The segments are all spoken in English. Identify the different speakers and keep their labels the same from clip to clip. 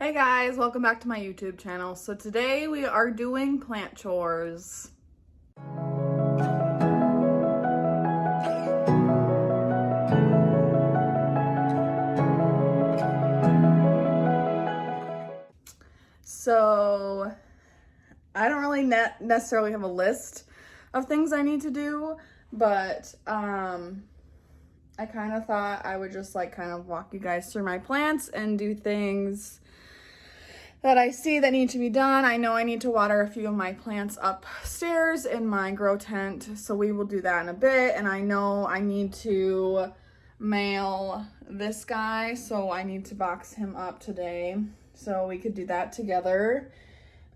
Speaker 1: Hey guys, welcome back to my YouTube channel. So today we are doing plant chores. So I don't really necessarily have a list of things I need to do, but I kind of thought I would just kind of walk you guys through my plants and do things that I see that need to be done. I know I need to water a few of my plants upstairs in my grow tent, so we will do that in a bit. And I know I need to mail this guy, so I need to box him up today, so we could do that together.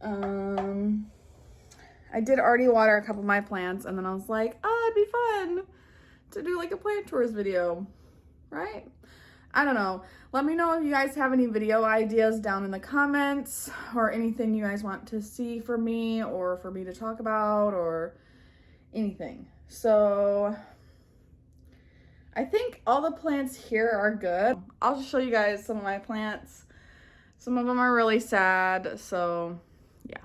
Speaker 1: I did already water a couple of my plants, and then I was like, oh, it'd be fun to do a plant tours video, right? I don't know. Let me know if you guys have any video ideas down in the comments, or anything you guys want to see from me or for me to talk about or anything. So I think all the plants here are good. I'll just show you guys some of my plants. Some of them are really sad, so yeah.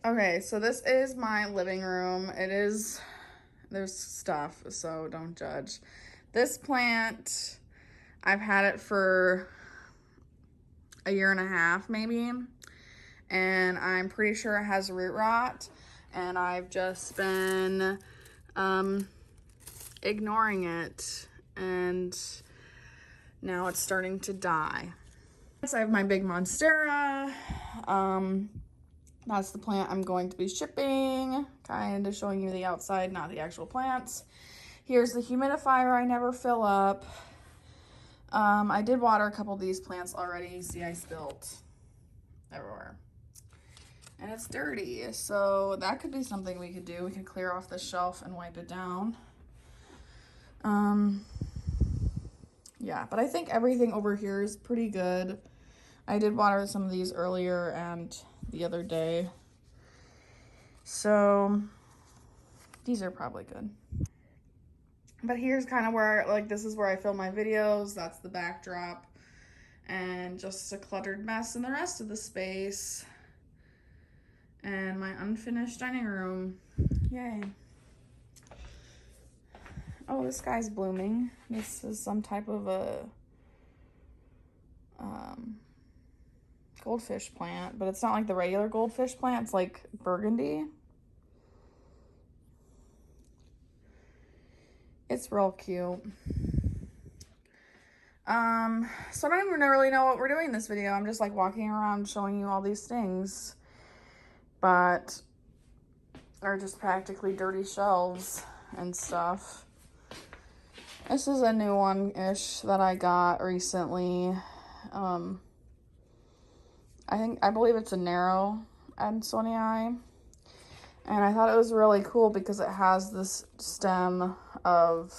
Speaker 1: Okay, so this is my living room. There's stuff, so don't judge. This plant, I've had it for a year and a half maybe, and I'm pretty sure it has root rot, and I've just been ignoring it, and now it's starting to die. So I have my big monstera. That's the plant I'm going to be shipping. Kind of showing you the outside, not the actual plants. Here's the humidifier I never fill up. I did water a couple of these plants already. See, I spilled everywhere. And it's dirty, so that could be something we could do. We could clear off the shelf and wipe it down. Yeah, but I think everything over here is pretty good. I did water some of these earlier and the other day, so these are probably good. But here's kind of where, this is where I film my videos. That's the backdrop, and just a cluttered mess in the rest of the space, and my unfinished dining room. Yay. Oh, this guy's blooming. This is some type of a goldfish plant, but it's not like the regular goldfish plant. It's like burgundy. It's real cute. So I don't even really know what we're doing in this video. I'm just walking around showing you all these things, but they're just practically dirty shelves and stuff. This is a new one-ish that I got recently. I believe it's a narrow Ansonii, and I thought it was really cool because it has this stem of,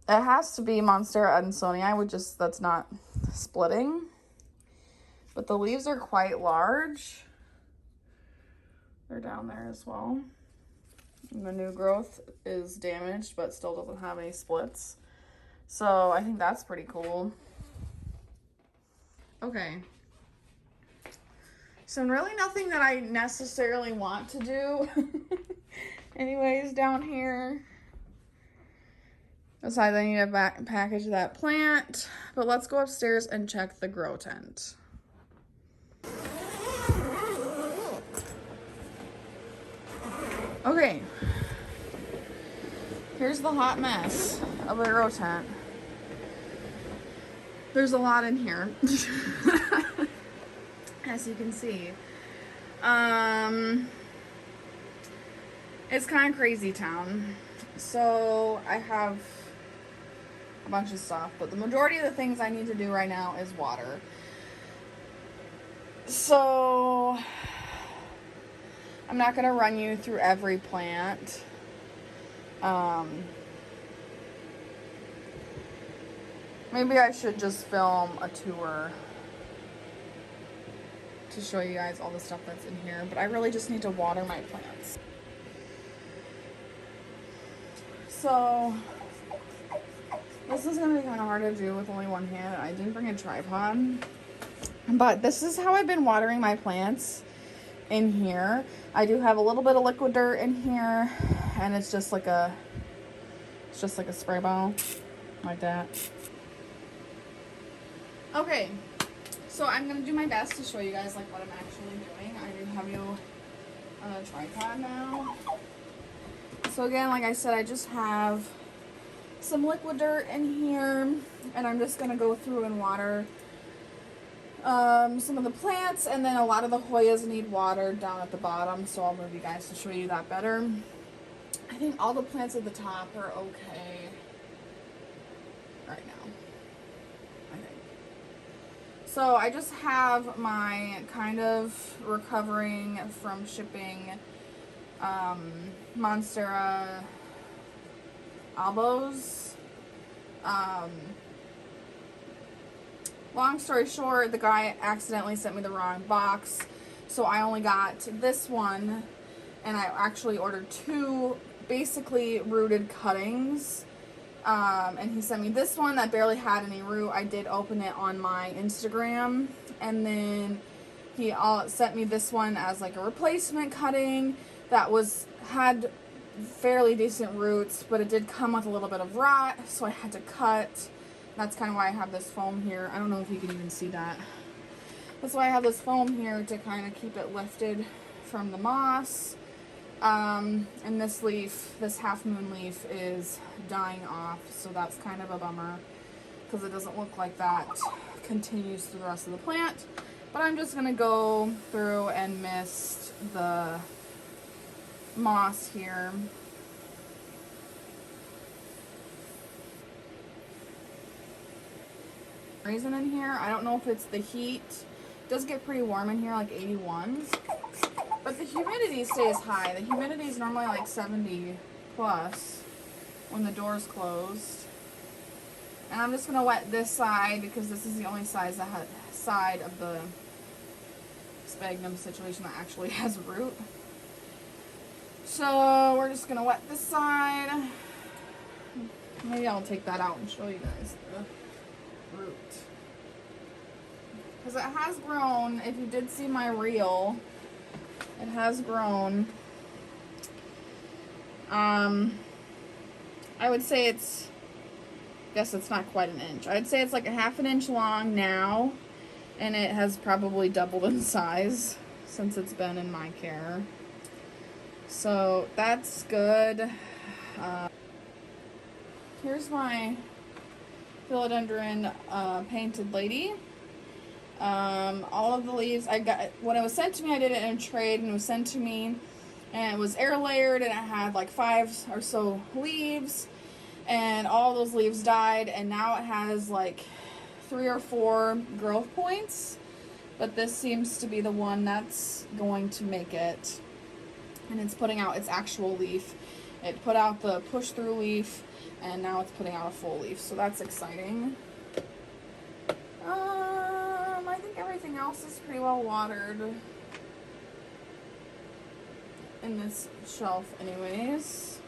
Speaker 1: it has to be Monstera Ansonii, that's not splitting, but the leaves are quite large. They're down there as well. And the new growth is damaged, but still doesn't have any splits. So I think that's pretty cool. Okay. So really nothing that I necessarily want to do. Anyways, down here. Besides, I need to package that plant. But let's go upstairs and check the grow tent. Okay. Here's the hot mess of a grow tent. There's a lot in here. As you can see. It's kind of crazy town. So I have a bunch of stuff, but the majority of the things I need to do right now is water. So I'm not going to run you through every plant. Maybe I should just film a tour to show you guys all the stuff that's in here, but I really just need to water my plants. So This is gonna be kind of hard to do with only one hand. I didn't bring a tripod. But this is how I've been watering my plants in here. I do have a little bit of liquid dirt in here, and it's just like a spray bottle, like that. Okay, so I'm gonna do my best to show you guys like what I'm actually doing. I do have you on a tripod now. So again, like I said, I just have some liquid dirt in here, and I'm just gonna go through and water some of the plants, and then a lot of the Hoyas need water down at the bottom, so I'll move you guys to show you that better. I think all the plants at the top are okay right now, I think. So I just have my kind of recovering from shipping Monstera albos. Long story short, the guy accidentally sent me the wrong box, so I only got this one, and I actually ordered 2 basically rooted cuttings, and he sent me this one that barely had any root. I did open it on my Instagram, and then he sent me this one as like a replacement cutting that had fairly decent roots, but it did come with a little bit of rot, so I had to cut. That's kind of why I have this foam here. I don't know if you can even see that. That's why I have this foam here, to kind of keep it lifted from the moss. And this leaf, this half moon leaf, is dying off, so that's kind of a bummer, because it doesn't look like that continues through the rest of the plant. But I'm just going to go through and mist the moss here. Reason in here, I don't know if it's the heat. It does get pretty warm in here, like 81s, but the humidity stays high. The humidity is normally like 70 plus when the door's closed. And I'm just gonna wet this side because this is the only side of the sphagnum situation that actually has root. So we're just gonna wet this side. Maybe I'll take that out and show you guys the root, because it has grown. If you did see my reel, it has grown. I would say I guess it's not quite an inch. I'd say it's like a ½ inch long now, and it has probably doubled in size since it's been in my care. So that's good. Here's my philodendron painted lady. All of the leaves I got when it was sent to me, I did it in a trade, and it was sent to me, and it was air layered, and it had like 5 or so leaves, and all those leaves died, and now it has like 3 or 4 growth points, but this seems to be the one that's going to make it, and it's putting out its actual leaf. It put out the push through leaf, and now it's putting out a full leaf, so that's exciting. I think everything else is pretty well watered in this shelf anyways.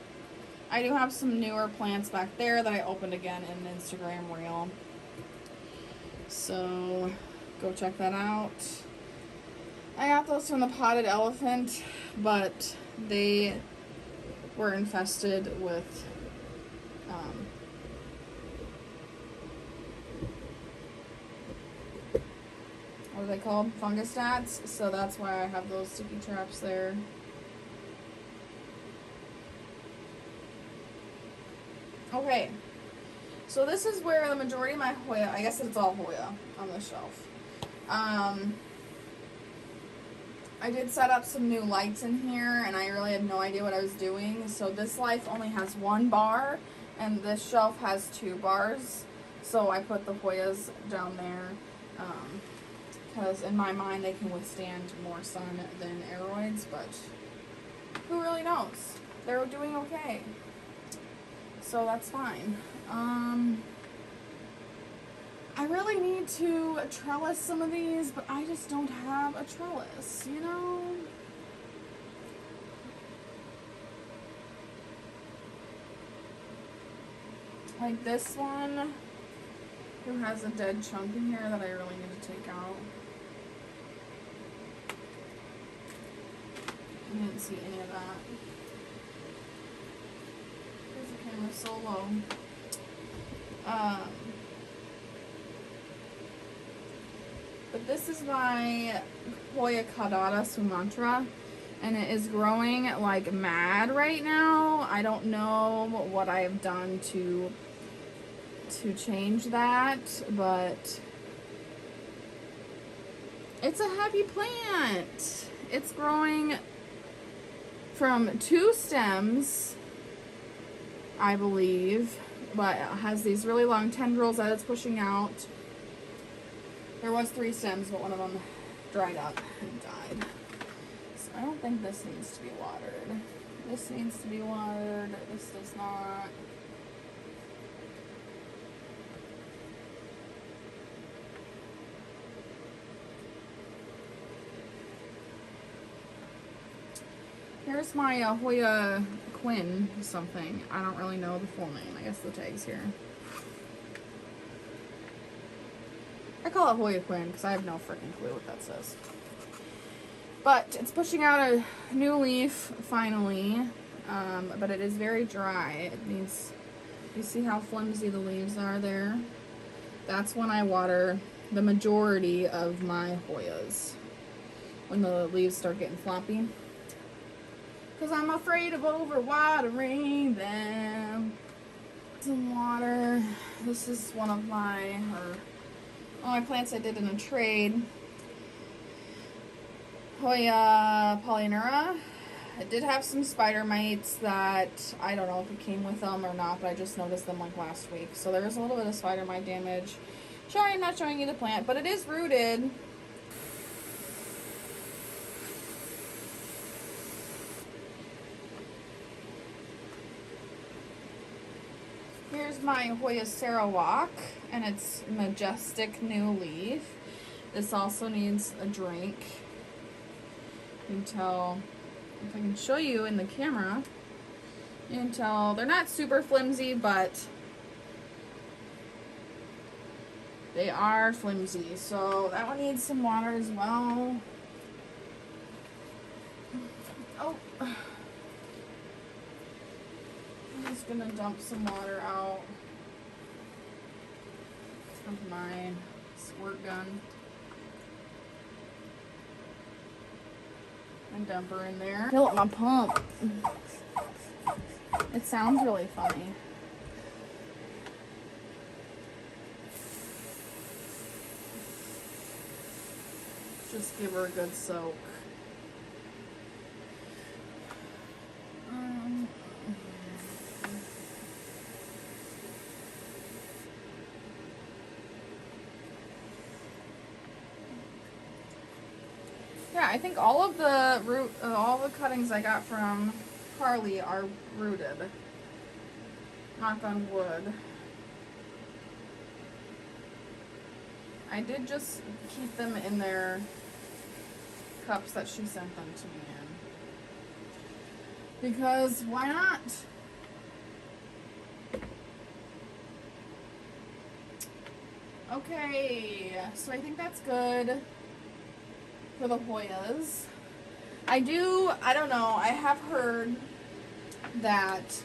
Speaker 1: I do have some newer plants back there that I opened again in an Instagram reel, so go check that out. I got those from the potted elephant, but they were infested with what are they called? Fungus gnats. So that's why I have those sticky traps there. Okay, so this is where the majority of my Hoya, I guess it's all Hoya on the shelf. I did set up some new lights in here, and I really had no idea what I was doing. So this light only has 1 bar, and this shelf has 2 bars. So I put the Hoyas down there, because in my mind they can withstand more sun than aeroids, but who really knows? They're doing okay, so that's fine. I really need to trellis some of these, but I just don't have a trellis, you know? Like this one, who has a dead chunk in here that I really need to take out. I didn't see any of that. Because the camera's so low. But this is my Hoya caudata sumatra, and it is growing like mad right now. I don't know what I have done to change that, but it's a happy plant. It's growing from 2 stems, I believe, but it has these really long tendrils that it's pushing out. There was 3 stems, but one of them dried up and died. So I don't think this needs to be watered. This needs to be watered. This does not. Here's my Hoya Quinn something. I don't really know the full name. I guess the tag's here. I call it Hoya Quinn because I have no freaking clue what that says. But it's pushing out a new leaf finally. But it is very dry. It needs, you see how flimsy the leaves are there? That's when I water the majority of my Hoyas. When the leaves start getting floppy. Because I'm afraid of overwatering them. Some water. This is one of my plants I did in a trade. Hoya polyneura. It did have some spider mites that I don't know if it came with them or not, but I just noticed them like last week. So there was a little bit of spider mite damage. Sorry, I'm not showing you the plant, but it is rooted. Here's my Hoya Sarawak, and its majestic new leaf. This also needs a drink. You can tell, if I can show you in the camera, you can tell they're not super flimsy, but they are flimsy. So that one needs some water as well. Oh. I'm just gonna dump some water out of my squirt gun and dump her in there. Fill up my pump. It sounds really funny. Just give her a good soak. Yeah, I think all of the all the cuttings I got from Carly are rooted. Knock on wood. I did just keep them in their cups that she sent them to me in. Because why not? Okay, so I think that's good for the Hoyas. I don't know, I have heard that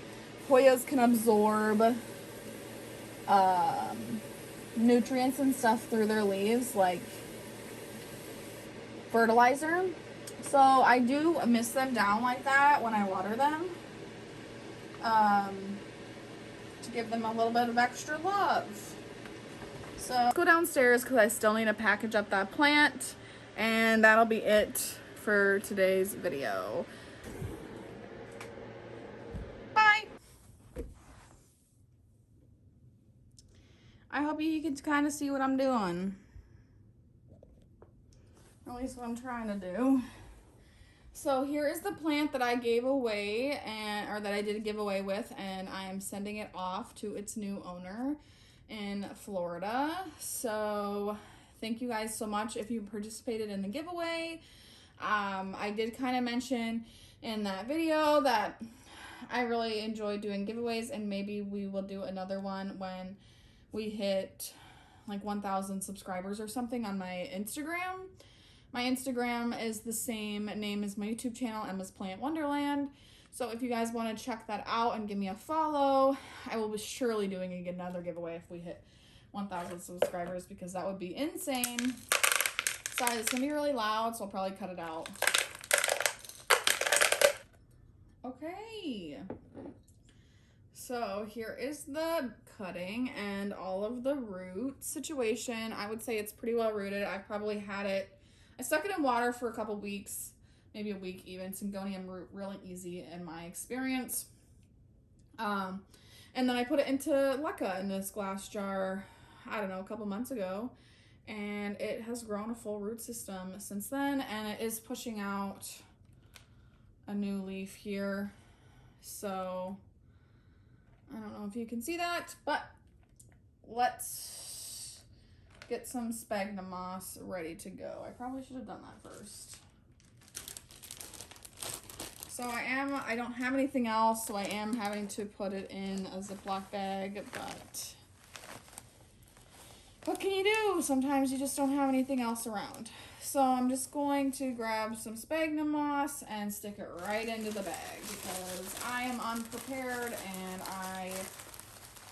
Speaker 1: Hoyas can absorb nutrients and stuff through their leaves, like fertilizer. So I do mist them down like that when I water them, to give them a little bit of extra love. So let's go downstairs because I still need to package up that plant, and that'll be it for today's video. Bye. I hope you can kind of see what I'm doing. Or at least what I'm trying to do. So here is the plant that I gave away, or that I did a giveaway with, and I am sending it off to its new owner in Florida. So thank you guys so much if you participated in the giveaway. I did kind of mention in that video that I really enjoy doing giveaways, and maybe we will do another one when we hit like 1,000 subscribers or something on my Instagram. My Instagram is the same name as my YouTube channel, Emma's Plant Wonderland. So if you guys want to check that out and give me a follow, I will be surely doing another giveaway if we hit 1,000 subscribers, because that would be insane. Sorry, it's going to be really loud, so I'll probably cut it out. Okay. So here is the cutting and all of the root situation. I would say it's pretty well rooted. I've probably had it, I stuck it in water for a couple weeks, maybe a week even. Syngonium root, really easy in my experience. And then I put it into leca in this glass jar, I don't know, a couple months ago. And it has grown a full root system since then. And it is pushing out a new leaf here. So I don't know if you can see that, but let's get some sphagnum moss ready to go. I probably should have done that first. So I don't have anything else, so I am having to put it in a Ziploc bag, but what can you do? Sometimes you just don't have anything else around. So I'm just going to grab some sphagnum moss and stick it right into the bag, because I am unprepared and I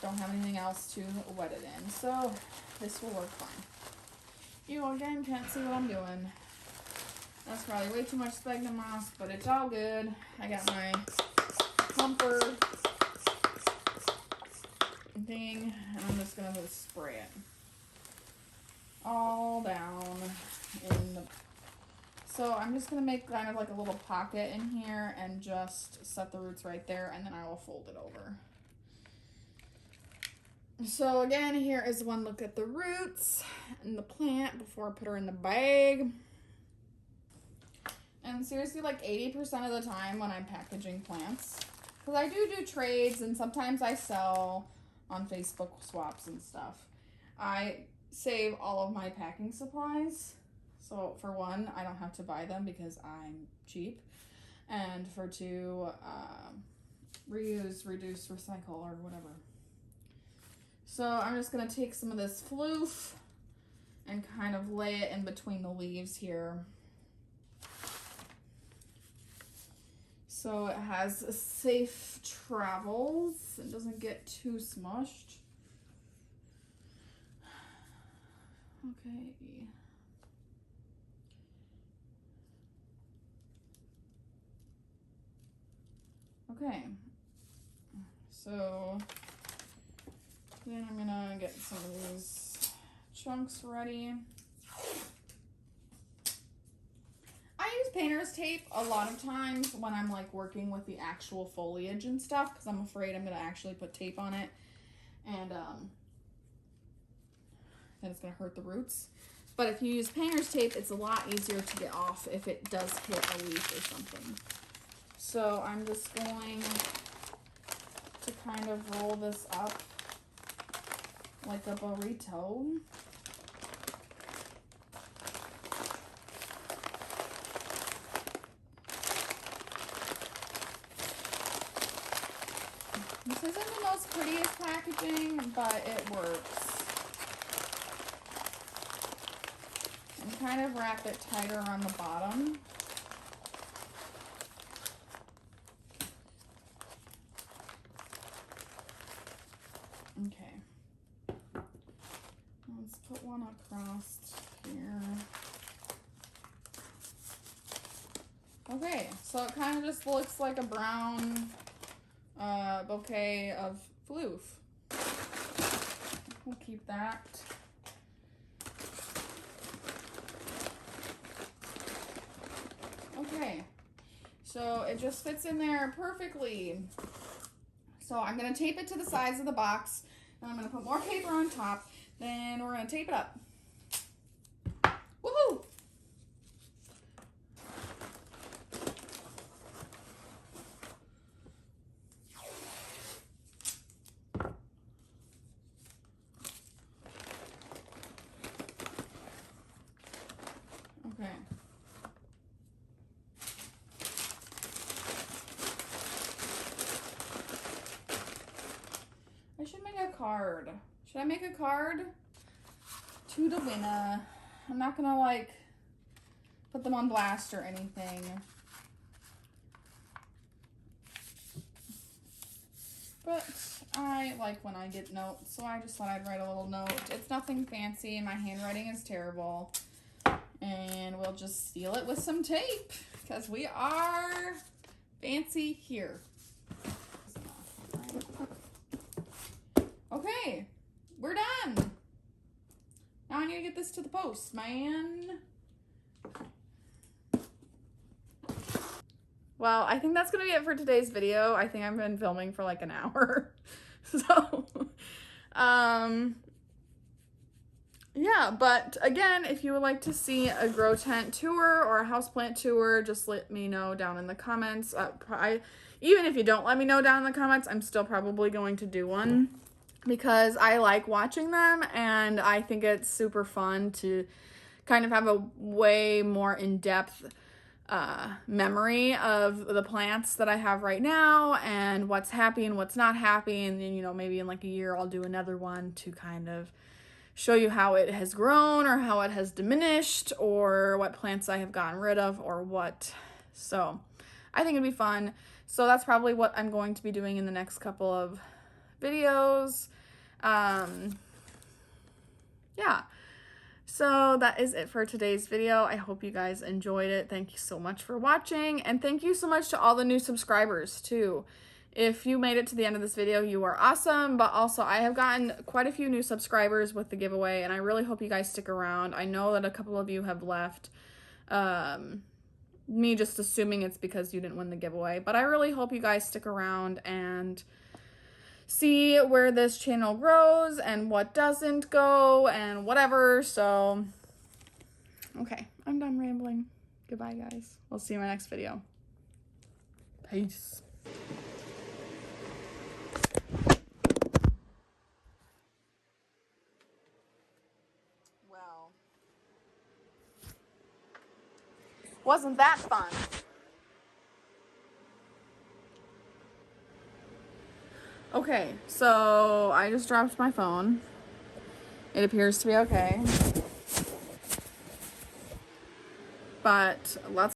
Speaker 1: don't have anything else to wet it in. So this will work fine. You again can't see what I'm doing. That's probably way too much sphagnum moss, but it's all good. I got my pumper thing, and I'm just gonna spray it all down in the, so I'm just gonna make kind of like a little pocket in here and just set the roots right there, and then I will fold it over. So again, here is one look at the roots and the plant before I put her in the bag. And seriously, like 80% of the time when I'm packaging plants, because I do trades and sometimes I sell on Facebook swaps and stuff, I save all of my packing supplies. So for one, I don't have to buy them because I'm cheap. And for two, reuse, reduce, recycle, or whatever. So I'm just going to take some of this floof and kind of lay it in between the leaves here. So it has safe travels. It doesn't get too smushed. Okay. Okay. So then I'm gonna get some of these chunks ready. I use painter's tape a lot of times when I'm like working with the actual foliage and stuff, because I'm afraid I'm gonna actually put tape on it and then it's gonna hurt the roots. But if you use painter's tape, it's a lot easier to get off if it does hit a leaf or something. So I'm just going to kind of roll this up like a burrito. This isn't the most prettiest packaging, but it works. And kind of wrap it tighter on the bottom. Okay. Let's put one across here. Okay, so it kind of just looks like a brown bouquet of floof. We'll keep that. Okay, so it just fits in there perfectly. So I'm going to tape it to the sides of the box, and I'm going to put more paper on top, then we're going to tape it up. Woohoo! Okay. card. Should I make a card to the winner? I'm not gonna like put them on blast or anything. But I like when I get notes, so I just thought I'd write a little note. It's nothing fancy, my handwriting is terrible. And we'll just seal it with some tape, because we are fancy here. Okay, we're done. Now I need to get this to the post, man. Well, I think that's going to be it for today's video. I think I've been filming for like an hour. So, yeah, but again, if you would like to see a grow tent tour or a houseplant tour, just let me know down in the comments. Even if you don't let me know down in the comments, I'm still probably going to do one because I like watching them and I think it's super fun to kind of have a way more in-depth memory of the plants that I have right now and what's happy and what's not happy. And then, you know, maybe in like a year I'll do another one to kind of show you how it has grown or how it has diminished or what plants I have gotten rid of or what. So I think it'd be fun. So that's probably what I'm going to be doing in the next couple of videos. Yeah. So that is it for today's video. I hope you guys enjoyed it. Thank you so much for watching. And thank you so much to all the new subscribers too. If you made it to the end of this video, you are awesome. But also I have gotten quite a few new subscribers with the giveaway and I really hope you guys stick around. I know that a couple of you have left. Me just assuming it's because you didn't win the giveaway. But I really hope you guys stick around and see where this channel grows and what doesn't go and whatever. So, okay, I'm done rambling. Goodbye, guys. We'll see you in my next video. Peace. Well, wasn't that fun? Okay, so I just dropped my phone. It appears to be okay. But let's